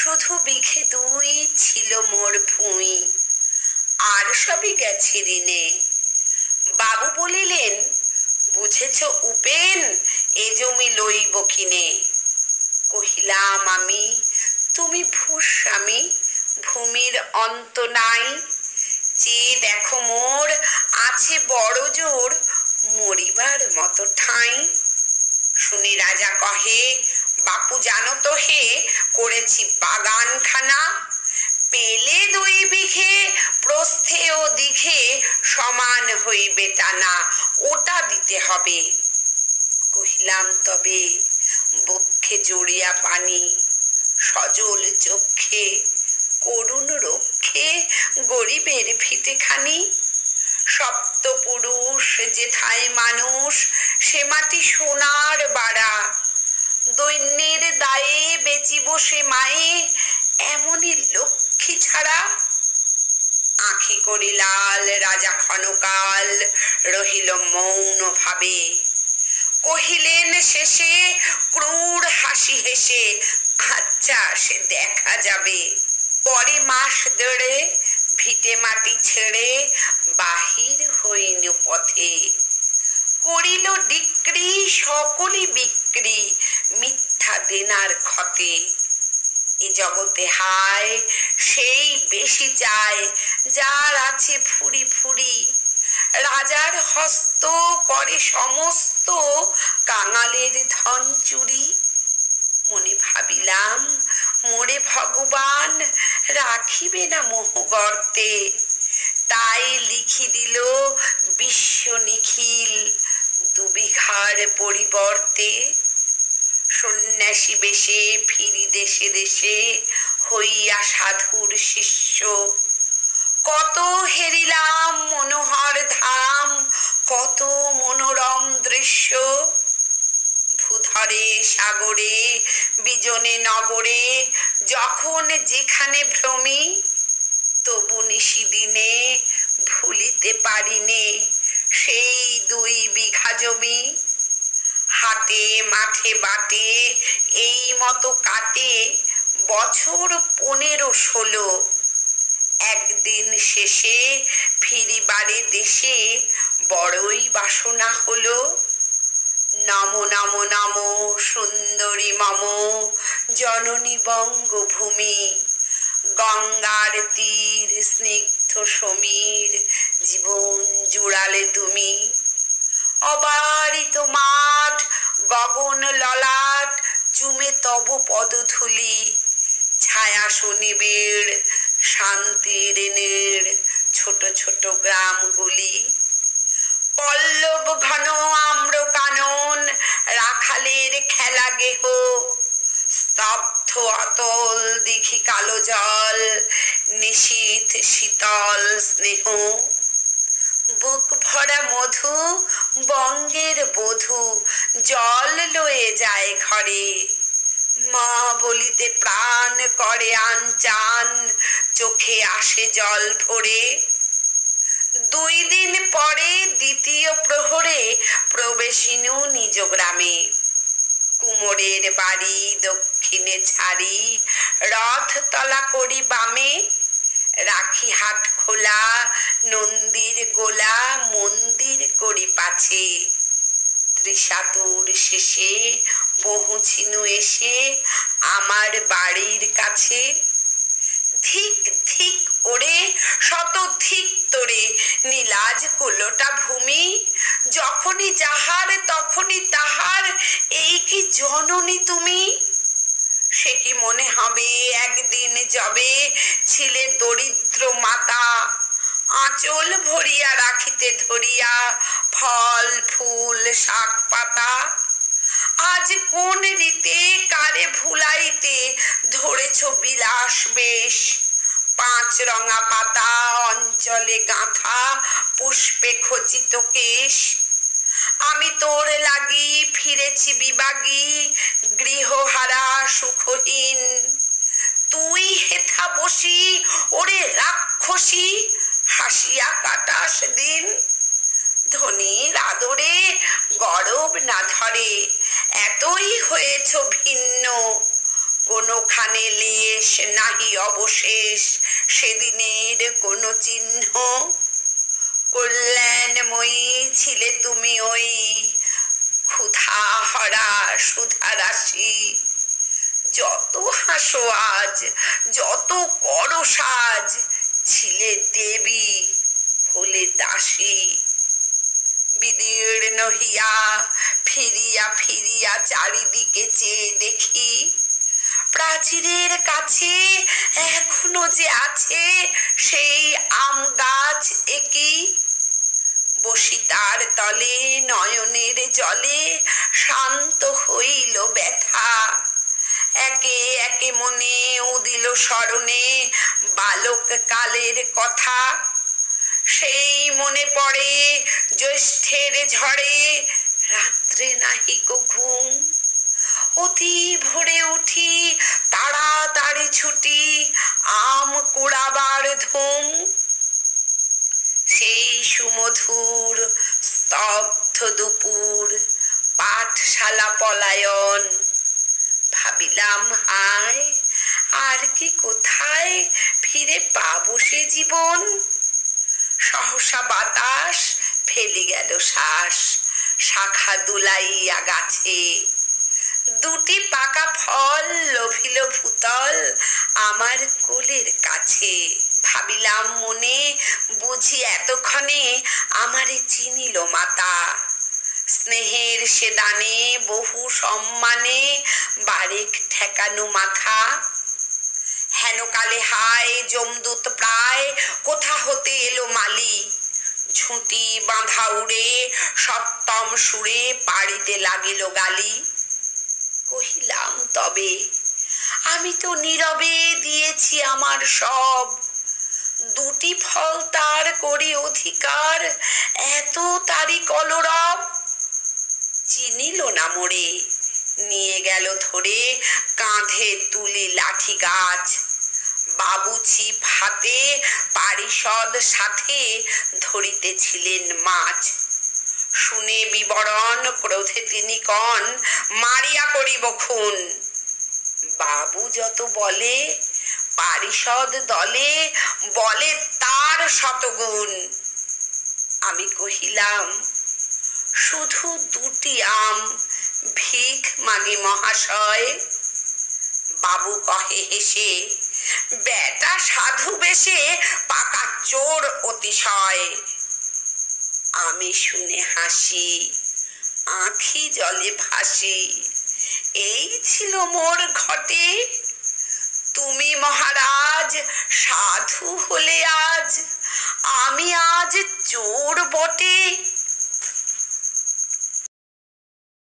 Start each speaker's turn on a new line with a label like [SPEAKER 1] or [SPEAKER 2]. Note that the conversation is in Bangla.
[SPEAKER 1] শুধু বিঘে দুই ছিল মোর ভুঁই, আর সবই গেছে ঋণে। বাবু বলিলেন, বুঝেছ উপেন, এ জমি লইব কিনে। কহিলাম আমি, তুমি ভূস্বামী, ভূমির অন্ত নাই। চেয়ে দেখো মোর আছে বড় জোর, মরিবার মতো ঠাঁই। শুনি রাজা কহে, বাপু জানো তো হে, করেছি বাগানখানা। পেলে 2 বিঘে, প্রস্থে ও দিঘে সমান হইবে টানা, ওটা দিতে হবে। কহিলাম তবে, বক্ষে জড়িয়া পানি, সজল চক্ষে করুণ রক্ষে গরিবের ভিটেখানি। সপ্তপুরুষ যেথায় মানুষ, সে মাটি সোনার বাড়া। দৈন্যের দায়ে বেচিব সে মায়ে, এমনই লক্ষ্মী ছাড়া। আঁখি করি লাল, রাজা ক্ষণকাল রহিল মৌন ভাবে। কহিলেন শেষে ক্রূর হাসি হেসে, আচ্ছা সে দেখা যাবে। পরে মাস 1.5 ভিটে মাটি ছেড়ে বাহির হইল পথে। করিল ডিক্রি সকলই বিক্রি, মিথ্যা দেনার ক্ষতে। এ জগতে হায় সেই বেশি চায়, যার আছে ফুরি ফুরি। রাজার হস্ত করে সমস্ত, কাঙালের ধন চুরি। মনে ভাবিলাম, মোরে ভগবান রাখিবে না মোহ গর্তে। তাই লিখি দিল বিশ্ব নিখিল, 2 বিঘার পরিবর্তে। সন্ন্যাসী বেশে ফিরি দেশে দেশে, হইয়া সাধুর শিষ্য। কত হেরিলাম মনোহর ধাম, কত মনোরম দৃশ্য। ভূধরে সাগরে বিজনে নগরে, যখন যেখানে ভ্রমি। তবু নিশি দিনে ভুলিতে পারিনে সেই 2 বিঘা জমি। হাটে মাঠে বাটে এই মতো কাটে বছর 15-16। একদিন শেষে ফিরিবারে দেশে বড়ই বাসনা হলো। নমো নমো নমো সুন্দরী মম জননী বঙ্গভূমি। গঙ্গার তীর স্নিগ্ধ সমীর, জীবন জুড়ালে তুমি। অবারিত মাঠ, গগন ললাট, চুমে তব পদধূলি। ছায়া সুনিবিড়, শান্তির নীড়, ছোট ছোট গ্রামগুলি। পল্লব ঘন আম্র কানন, রাখালের খেলা গেহ। স্তব্ধ অতল দিঘি কালো জল, নিশীথ শীতল স্নেহ। বুক ভরা মধু, বঙ্গের বধূ, জল লয়ে যায় ঘরে। মা বলিতে প্রাণ করে আনচান, চোখে আসে জল ভরে। 2 দিন পরে দ্বিতীয় প্রহরে প্রবেশিনু নিজ গ্রামে। কুমোরের বাড়ি দক্ষিণে ছাড়ি, রথ তলা করি বামে। রাখি হাট খোলা, নন্দীর গোলা, মন্দির করি পাছে। ত্রিশাতুর শেষে পৌঁছিনু এসে আমার বাড়ির কাছে। ধিক ধিক ওরে শত ধিক তোরে, নীলাজ কুলোটা ভূমি। যখনই যাহার তখনই তাহার, এই কি জননী তুমি। সে কি মনে হবে একদিন যবে ছিলে দরিদ্র মাতা। আঁচল ভরিয়া রাখিতে ধরিয়া ফল ফুল শাক পাতা। আজ কোন রীতে কারে ভুলাইতে ধরেছ বিলাস বেশ। 5 রঙা পাতা অঞ্চলে গাঁথা, পুষ্পে খচিত কেশ। আমি তোর লাগি ফিরেছি বিবাগী, গৃহহারা সুখহীন। তুই হেথা বসি ওরে রাক্ষসী, হাসিয়া কাটাস দিন। ধনীর আদরে গরব না ধরে, এতই হয়েছ ভিন্ন। কোনোখানে লেশ অবশেষ সেদিনের কোনো চিহ্ন? কল্যাণময়ী ছিলে তুমি ওই ক্ষুধা হরা সুধা রাশি। যত হাসো আজ, যত করো সাজ, ছিলে দেবী হলে দাসী। বিদীর্ণ হিয়া ফিরিয়া ফিরিয়া চারিদিকে চেয়ে দেখি, প্রাচীরের কাছে এখনো যে আছে সেই আম গাছ একই। বসি তার তলে নয়নের জলে শান্ত হইল ব্যথা। একে একে মনে উদিল স্মরণে বালক কালের কথা। সেই মনে পড়ে জ্যৈষ্ঠের ঝড়ে রাত্রে নাহিক ঘুম। অতি ভোরে উঠি তাড়াতাড়ি ছুটি আম কুড়াবার ধুম। সেই সুমধুর স্তব্ধ দুপুর পাঠশালা পলায়ন। ভাবিলাম হায় আর কি কোথায় ফিরে পাবো সে জীবন। সহসা বাতাস ফেলি গেল শ্বাস শাখা দুলাইয়া গাছে। দুটি পাকা ফল লোভিল ভূতল আমার কোলের কাছে। ভাবিলাম মনে বুঝি এতক্ষণে আমারে চিনিল মাতা। স্নেহের সে দানে বহু সম্মানে বারেক ঠেকানো মাথা। হেন কালে হায় যমদূত প্রায় কোথা হতে এলো মালি। ঝুঁটি বাঁধা উড়ে সপ্তম সুরে পাড়িতে লাগিল গালি। কহিলাম তবে আমি তো নীরবে দিয়েছি আমার সব। দুটি ফল তার করি অধিকার, এত তারি কলরব। চিনিল না মোরে, নিয়ে গেল ধরে কাঁধে তুলি লাঠি গাছ। বাবু ছিপ হাতে পারিষদ সাথে ধরিতেছিলেন মাছ। শুনে বিবরণ ক্রোধে তিনি কন মারিয়া করিব খুন। বাবু যত বলে পারিষদ দলে বলে তার শতগুণ। আমি কহিলাম শুধু দুটি আম ভিখ মাগি মহাশয়। বাবু কহে হেসে বেটা সাধু বেশে পাকা চোর অতিশয়। আমি শুনে হাসি আঁখি জলে ভাসি। এই ছিল মোর ঘটে। তুমি মহারাজ সাধু হলে আজ, আমি আজ চোর বটে।